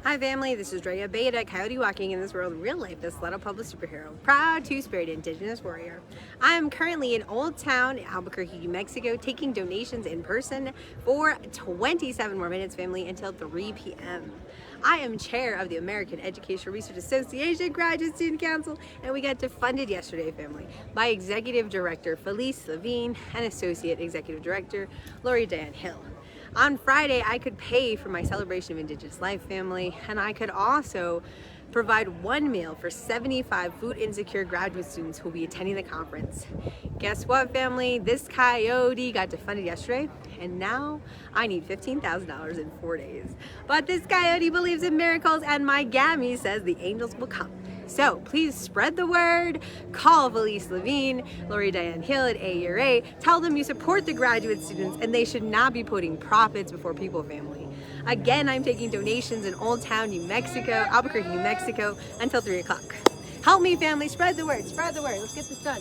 Hi family, this is Drea Beta, coyote walking in this world, real life, this little Pueblo superhero, proud two-spirit indigenous warrior. I am currently in Old Town, Albuquerque, New Mexico, taking donations in person for 27 more minutes, family, until 3 p.m. I am chair of the American Educational Research Association Graduate Student Council, and we got defunded yesterday, family, by Executive Director Felice Levine and Associate Executive Director Lori Diane Hill. On Friday, I could pay for my celebration of Indigenous life, family, and I could also provide one meal for 75 food insecure graduate students who will be attending the conference. Guess what, family? This coyote got defunded yesterday, and now I need $15,000 in 4 days. But this coyote believes in miracles, and my Gammy says the angels will come. So please spread the word, call Felice Levine, Lori Diane Hill at AURA, tell them you support the graduate students and they should not be putting profits before people, family. Again, I'm taking donations in Old Town, New Mexico, Albuquerque, New Mexico, until 3 o'clock. Help me, family, spread the word, spread the word. Let's get this done.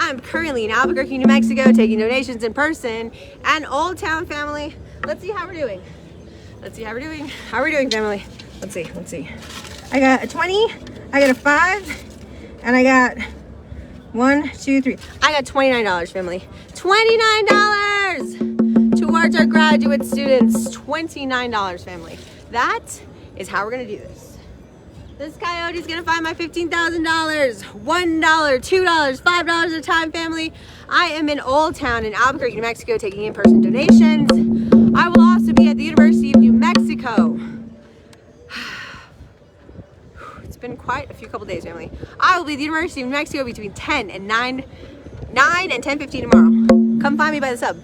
I'm currently in Albuquerque, New Mexico, taking donations in person, and Old Town, family. Let's see how we're doing. Let's see how we're doing. How are we doing, family? Let's see. I got a 20, I got a 5, and I got 1, 2, 3. I got $29, family. $29 towards our graduate students. $29, family. That is how we're gonna do this. This coyote's gonna find my $15,000. $1, $2, $5 at a time, family. I am in Old Town in Albuquerque, New Mexico, taking in-person donations. I will also be at the University of New Mexico. It's been quite a few couple days, family. I will be at the University of New Mexico between 9 and 10:15 tomorrow. Come find me by the sub.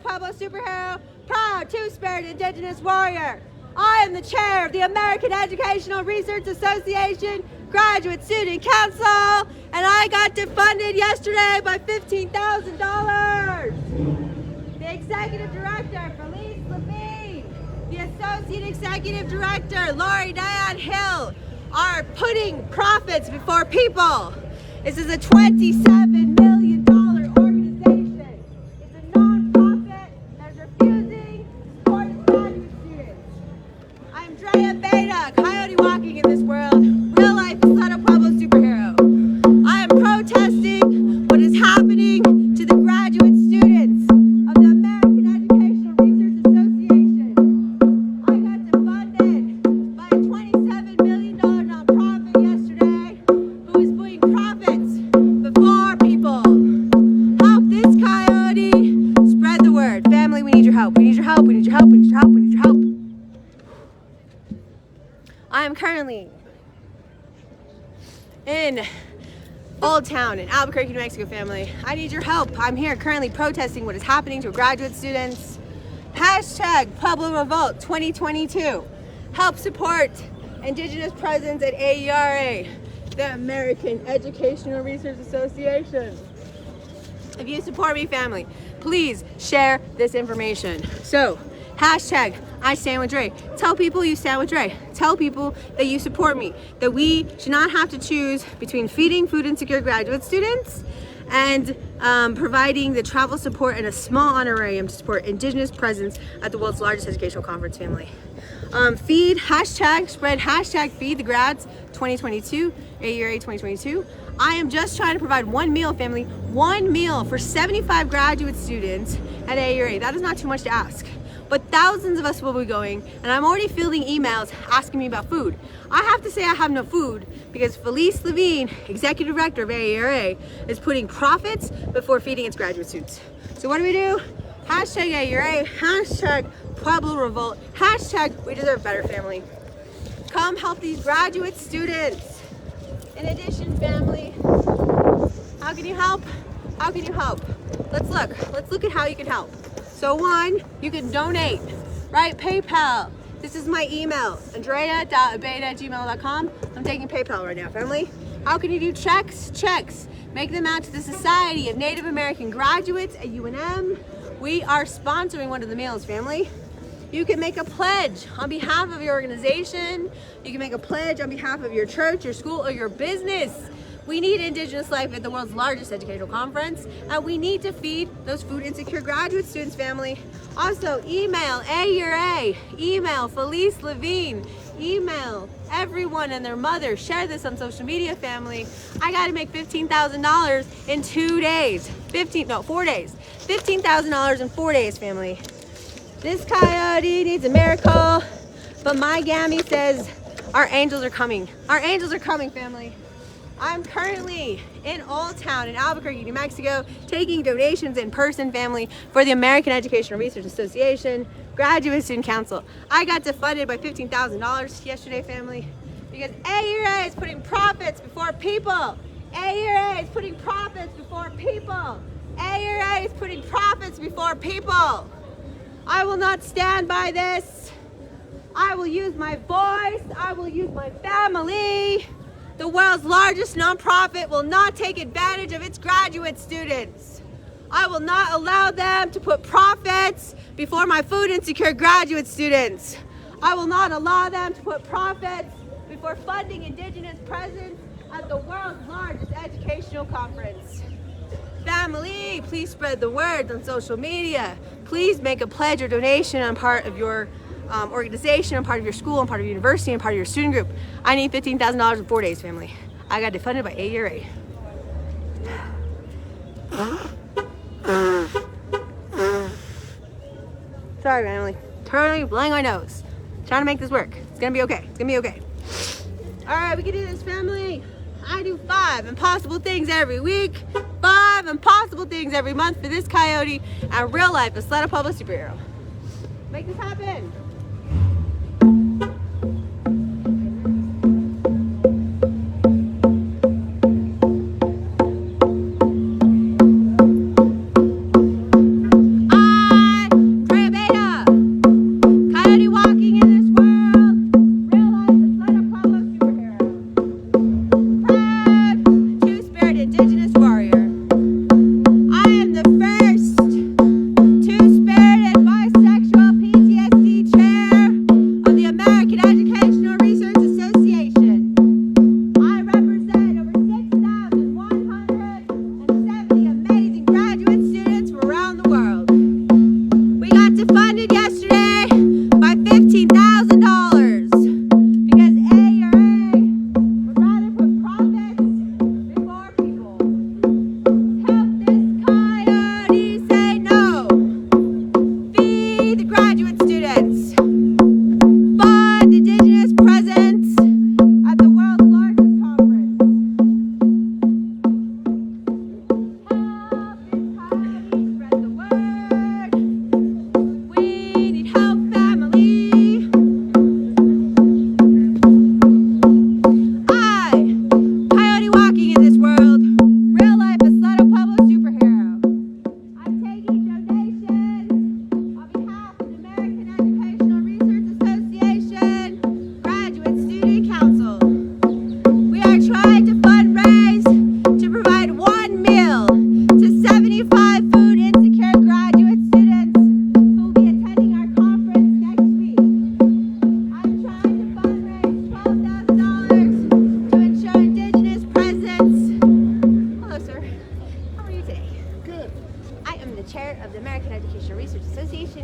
Pueblo superhero, proud two-spirited indigenous warrior. I am the chair of the American Educational Research Association Graduate Student Council, and I got defunded yesterday by $15,000. The executive director, Felice Levine, the associate executive director, Lori Diane Hill, are putting profits before people. This is a $27 million organization. It's a non-profit that is refusing to support its graduate students. I'm Drea Beta, coyote walking in this world, real life Solano Pueblo superhero. I am protesting what is happening to the graduate students of the American Educational Research Association. I got defunded by a $27 million nonprofit yesterday who is putting profits before people. Help this coyote spread the word. Family, we need your help. We need your help. We need your help. We need your help. We need your help. I am currently in Old Town in Albuquerque, New Mexico, family. I need your help. I'm here currently protesting what is happening to graduate students. Hashtag Pueblo Revolt 2022. Help support Indigenous presence at AERA, the American Educational Research Association. If you support me, family, please share this information. So, hashtag I stand with Dre. Tell people you stand with Dre. Tell people that you support me. That we should not have to choose between feeding food insecure graduate students and providing the travel support and a small honorarium to support Indigenous presence at the world's largest educational conference, family. Feed, hashtag, spread hashtag feed the grads 2022, AERA 2022. I am just trying to provide one meal, family, one meal for 75 graduate students at AERA. That is not too much to ask. But thousands of us will be going, and I'm already fielding emails asking me about food. I have to say I have no food because Felice Levine, executive director of AERA, is putting profits before feeding its graduate students. So what do? Hashtag AERA, hashtag Pueblo Revolt, hashtag we deserve better, family. Come help these graduate students. In addition, family, how can you help? How can you help? Let's look at how you can help. So one, you can donate, right? PayPal. This is my email, andrea.abeta@gmail.com. I'm taking PayPal right now, family. How can you do checks? Checks. Make them out to the Society of Native American Graduates at UNM. We are sponsoring one of the meals, family. You can make a pledge on behalf of your organization. You can make a pledge on behalf of your church, your school, or your business. We need Indigenous life at the world's largest educational conference, and we need to feed those food insecure graduate students, family. Also, email AURA, email Felice Levine, email everyone and their mother. Share this on social media, family. I got to make $15,000 in 2 days. 4 days. $15,000 in 4 days, family. This coyote needs a miracle, but my Gammy says our angels are coming. Our angels are coming, family. I'm currently in Old Town in Albuquerque, New Mexico, taking donations in person, family, for the American Educational Research Association Graduate Student Council. I got defunded by $15,000 yesterday, family, because AURA is putting profits before people. AURA is putting profits before people. AURA is putting profits before people. I will not stand by this. I will use my voice. I will use my family. The world's largest nonprofit will not take advantage of its graduate students. I will not allow them to put profits before my food insecure graduate students. I will not allow them to put profits before funding Indigenous presence at the world's largest educational conference. Family, please spread the word on social media. Please make a pledge or donation on part of your organization, on part of your school, on part of your university, on part of your student group. I need $15,000 in 4 days, family. I got defunded by AURA. Sorry, family. Totally blowing my nose. Trying to make this work. It's gonna be okay. It's gonna be okay. All right, we can do this, family. I do 5 impossible things every week, 5 impossible things every month for this coyote, and real life, a Sled Pueblo superhero. Make this happen.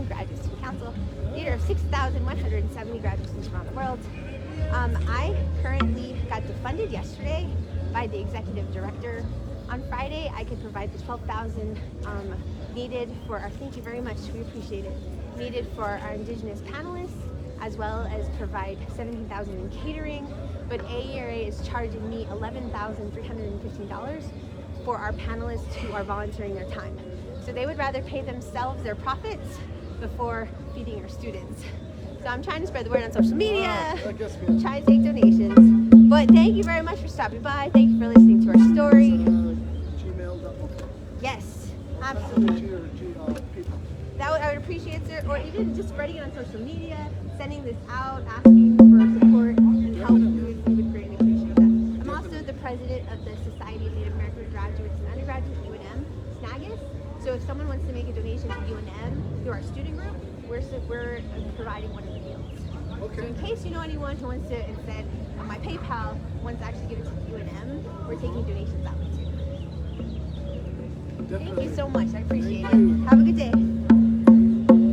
Graduate Student Council, leader of 6,170 graduate students around the world. I currently got defunded yesterday by the executive director. On Friday, I could provide the $12,000 needed for our, thank you very much, we appreciate it, needed for our Indigenous panelists, as well as provide $17,000 in catering, but AERA is charging me $11,315 for our panelists who are volunteering their time. So they would rather pay themselves their profits before feeding our students. So I'm trying to spread the word on social media, trying to take donations. But thank you very much for stopping by. Thank you for listening to our story. Yes, absolutely. That I would appreciate, sir, or even just spreading it on social media, sending this out, asking for support and help. We would greatly appreciate that. I'm also the president president of the Society of Native American Graduates and Undergraduates, UNM, SNAGIS. So if someone wants to make a donation to UNM through our student group, we're providing one of the meals. Okay. So in case you know anyone who wants to, instead of my PayPal, wants to actually give it to UNM, we're taking donations that way too. Definitely. Thank you so much. I appreciate it. Have a good day.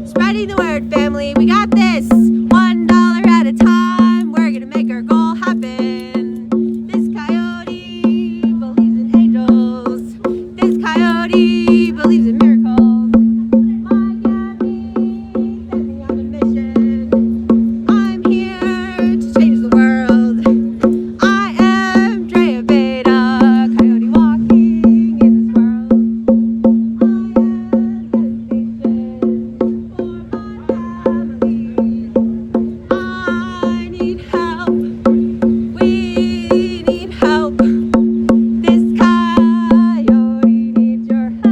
Spreading the word, family. We got this. $1 at a time. We're gonna make our goal happen. This coyote believes in angels. This coyote believes in miracles. My Gabby sent me on a mission. I'm here to change the world. I am Drea Beta, coyote walking in this world. I am dedication for my family. I need help. We need help. This coyote needs your help.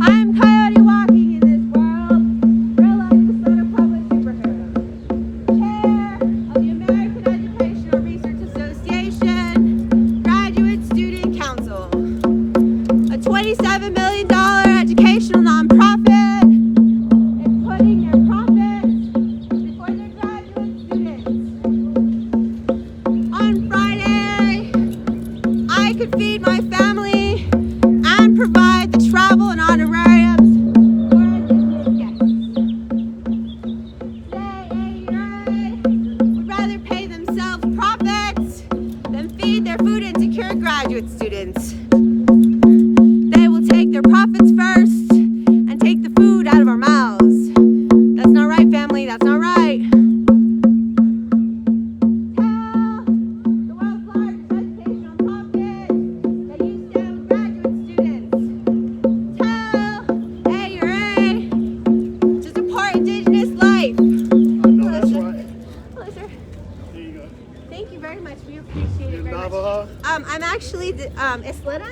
I'm coyote walking in this world. Real life the son of public superhero. Chair of the American Educational Research Association, Graduate Student Council. A $27 million educational nonprofit is putting their profits before their graduate students. On Friday, I could feed my family and provide the travel and honorariums for Indigenous guests. Today, AURA would rather pay themselves profits than feed their food insecure graduate students. They will take their profits first and take the food out of our mouths. That's not right, family. That's not right. Tell the world's largest educational profit that you stand with graduate students. Tell AURA to support Indigenous life. I know that's Hello, right. Hello, sir. Here you go. Thank you very much. We appreciate it You're very much. Navajo, I'm actually Isleta.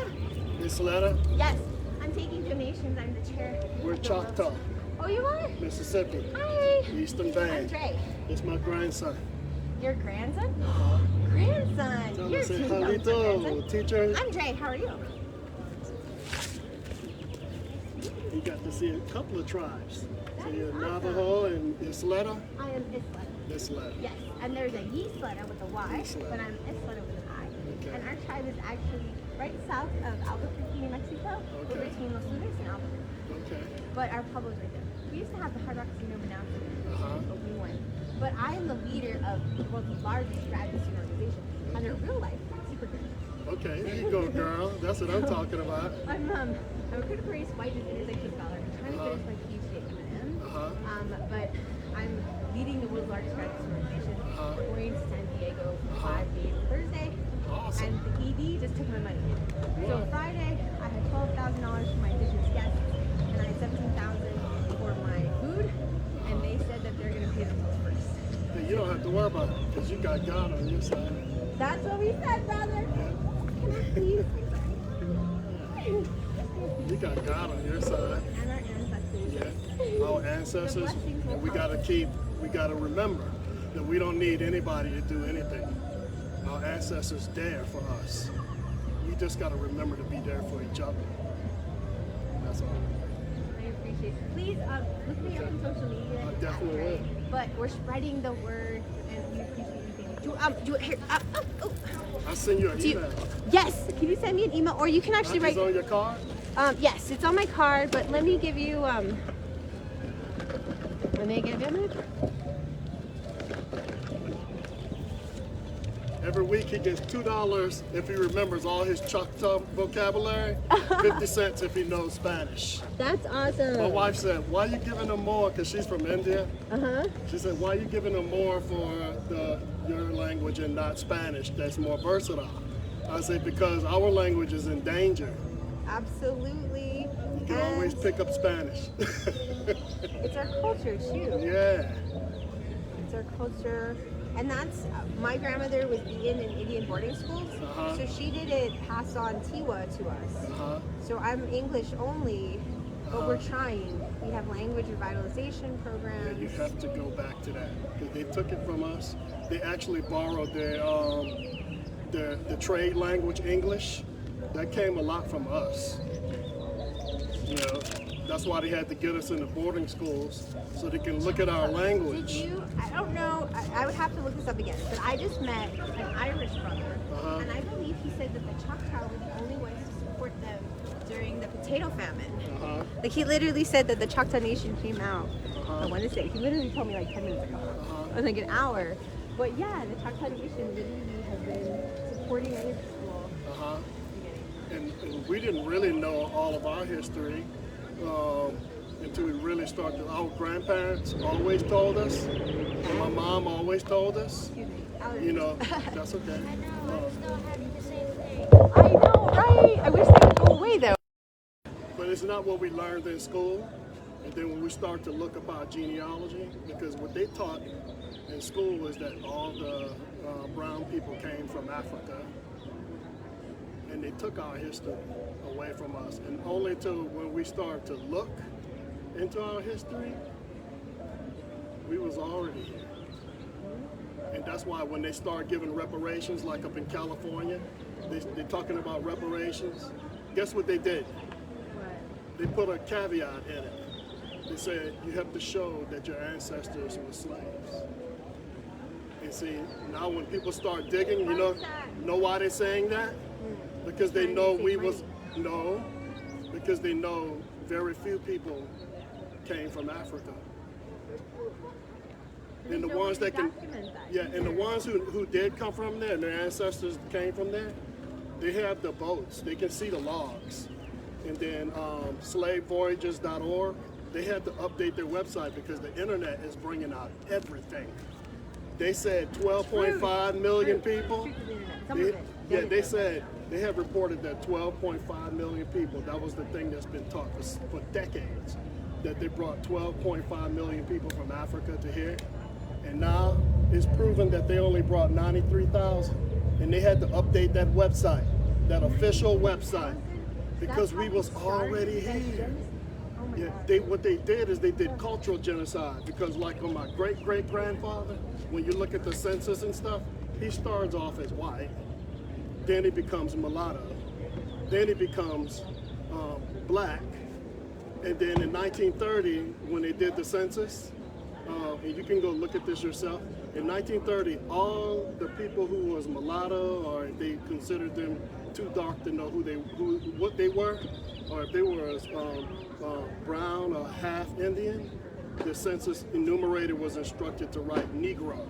Miss Letta. Yes, I'm taking donations. I'm the chair. We're Choctaw, Oh, you are? Mississippi, Hi. Eastern I'm Band. Dre. It's my grandson. Your grandson? Grandson. Tell You're him, say too young for Halito, grandson. teacher. I'm Dre. How are you? You got to see a couple of tribes. So That you're is awesome. Navajo and Isleta. I am Isleta. Isleta. Yes, and there's a Yisleta with a Y, Yisleta. but I'm Isleta with an I. Okay. And our tribe is actually right south of Albuquerque, New Mexico. We're Okay. between Los Lunas and Albuquerque. Okay. But our Pueblo's right there. We used to have the Hard Rock Casino, but now it's Uh-huh. but we won. But I am the leader of the world's largest graduate student organization, and they're real life super good. Okay, there you go, girl. That's what I'm talking about. I'm a critical race white and intersection scholar. I'm trying to finish my PhD at UNM. But I'm leading the world's largest graduate student organization. We're going to San Diego for 5 days on Thursday. Awesome. And the ED just took my money. So Wow. Friday, I had $12,000 for my Indigenous guests, and I had $17,000 for my food. And they said that they're going to pay themselves first. Hey, you don't have to worry about it because you got God on your side. That's what we said, brother. Yeah. Can I please? You got God on your side. And our ancestors. Yeah. Our ancestors. And we gotta remember that we don't need anybody to do anything. Our ancestors there for us. We just gotta remember to be there for each other. That's all. I appreciate it. Please look me up on social media. I definitely will. But we're spreading the word, and we appreciate everything. Do it here. Oh. I'll send you an Do you- email. Yes. Can you send me an email, or you can actually It's write? on your card? Yes, it's on my card. But let me give you Let me give you a minute. Every week he gets $2 if he remembers all his Choctaw vocabulary, 50 cents if he knows Spanish. That's awesome. My wife said, why are you giving him more? Because she's from India. She said, why are you giving him more for your language and not Spanish? That's more versatile. I said, because our language is in danger. Absolutely. You can always pick up Spanish. It's our culture too. Yeah. It's our culture. And that's, my grandmother was being in Indian boarding schools, so she didn't pass on Tiwa to us. So I'm English only, but we're trying. We have language revitalization programs. Yeah, you have to go back to that, because they took it from us. They actually borrowed the trade language English. That came a lot from us. You know, that's why they had to get us into boarding schools so they can look at our language. Did you? I don't know. I would have to look this up again. But I just met an Irish brother, and I believe he said that the Choctaw were the only ones to support them during the potato famine. Like he literally said that the Choctaw Nation came out. I want to say he literally told me like 10 minutes ago. It was like an hour. But yeah, the Choctaw Nation literally has been supporting language school. And we didn't really know all of our history until we really started. Our grandparents always told us, and my mom always told us. You know, that's okay. I know, I'm still having the same thing. I know, right? I wish they would go away though. But it's not what we learned in school. And then when we start to look about genealogy, because what they taught in school was that all the brown people came from Africa, and they took our history away from us. And only till when we started to look into our history, we was already here. And that's why when they start giving reparations, like up in California, they're talking about reparations. Guess what they did? They put a caveat in it. They said you have to show that your ancestors were slaves. And see, now when people start digging, you know why they're saying that? Because they know because they know very few people came from Africa. And the ones that can, and the ones who did come from there, and their ancestors came from there, they have the boats. They can see the logs. And then slavevoyages.org, they had to update their website because the internet is bringing out everything. They said 12.5 million people. They said they have reported that 12.5 million people. That was the thing that's been taught for decades, that they brought 12.5 million people from Africa to here. And now it's proven that they only brought 93,000. And they had to update that website, that official website, because we was already here. What they did is they did cultural genocide, because like on my great-great-grandfather, when you look at the census and stuff, he starts off as white, then he becomes mulatto, then he becomes black, and then in 1930, when they did the census, and you can go look at this yourself, in 1930, all the people who was mulatto, or they considered them too dark to know what they were, or if they were brown or half Indian, the census enumerator was instructed to write Negro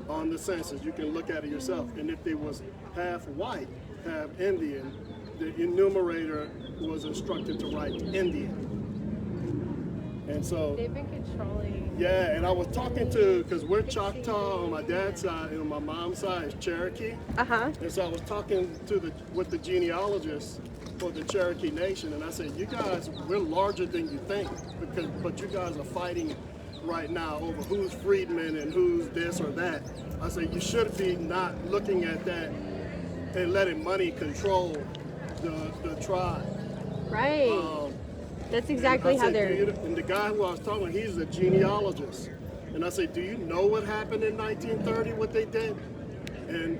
on the census. You can look at it yourself. And if they was half white, half Indian, the enumerator was instructed to write Indian. And so they've been controlling. Yeah, and I was talking to, because we're Choctaw on my dad's side, and on my mom's side is Cherokee. And so I was talking with the genealogist for the Cherokee Nation, and I said, you guys, we're larger than you think, but you guys are fighting right now over who's freedmen and who's this or that. I said, you should be not looking at that and letting money control the tribe. Right. That's exactly how they're... And the guy who I was talking to, he's a genealogist. And I said, do you know what happened in 1930, what they did? And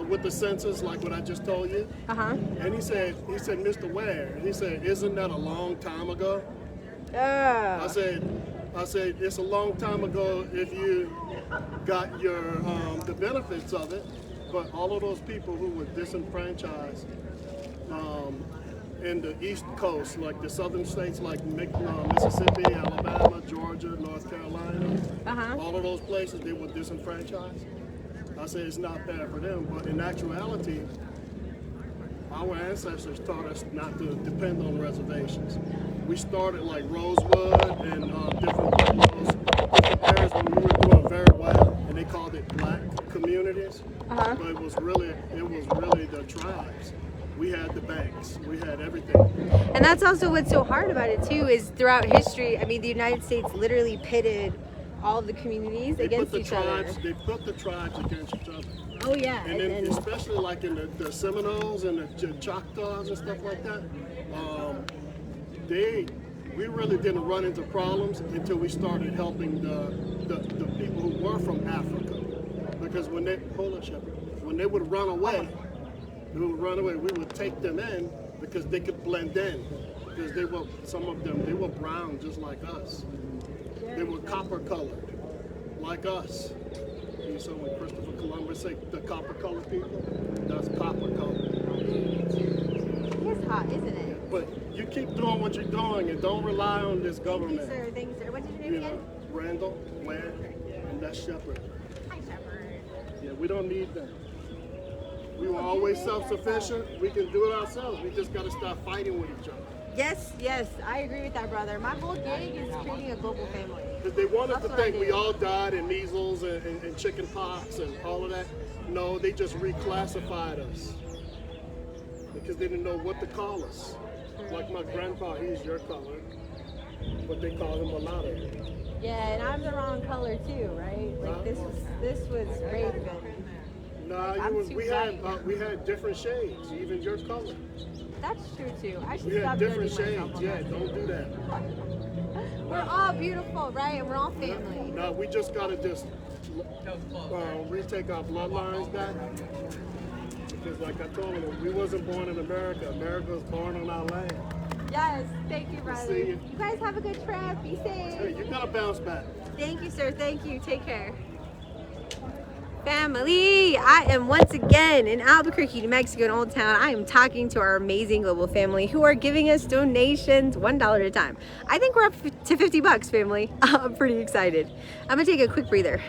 with the census, like what I just told you? And he said, Mr. Ware, he said, isn't that a long time ago? I said, it's a long time ago if you got your the benefits of it, but all of those people who were disenfranchised in the East Coast, like the southern states like Mississippi, Alabama, Georgia, North Carolina, all of those places, they were disenfranchised. I said it's not bad for them, but in actuality, our ancestors taught us not to depend on reservations. We started like Rosewood and different areas where we were doing very well, and they called it black communities, but it was really the tribes. We had the banks, we had everything. And that's also what's so hard about it too, is throughout history, I mean, the United States literally pitted all of the communities They against put the each tribes. other. They put the tribes against each other. Oh yeah, And then especially like in the Seminoles and the Choctaws and stuff like that, we really didn't run into problems until we started helping the people who were from Africa. Because when they would run away, we would take them in because they could blend in. Because some of them were brown just like us. They were copper colored like us. You saw when Christopher Columbus said the copper colored people, that's copper colored. It's hot, isn't it? But you keep doing what you're doing and don't rely on this government. Thank you, sir. What's your name again? Randall, Ware, and that's Shepherd. Hi, Shepherd. Yeah, we don't need them. We were always self-sufficient. We can do it ourselves. We just got to stop fighting with each other. Yes, I agree with that, brother. My whole gang is creating a global family. Because they wanted That's to what I think we do. all died in measles and chicken pox and all of that. No, they just reclassified us because they didn't know what to call us. Like my grandpa, he's your color, but they call him mulatto. Yeah, and I'm the wrong color too, right? Like this was raven. Nah, we had different shades, even your color. That's true too. I should We had stop different judging myself shades. on Yeah, that. don't do that. We're all beautiful, right? And we're all family. No, we just gotta retake our bloodlines back. Because like I told them, we wasn't born in America. America was born on our land. Yes, thank you, brother. See you. You guys have a good trip. Be safe. Hey, you gotta bounce back. Thank you, sir. Thank you. Take care. Family, I am once again in Albuquerque, New Mexico, in Old Town. I am talking to our amazing global family who are giving us donations $1 at a time. I think we're up to $50, family. I'm pretty excited. I'm gonna take a quick breather.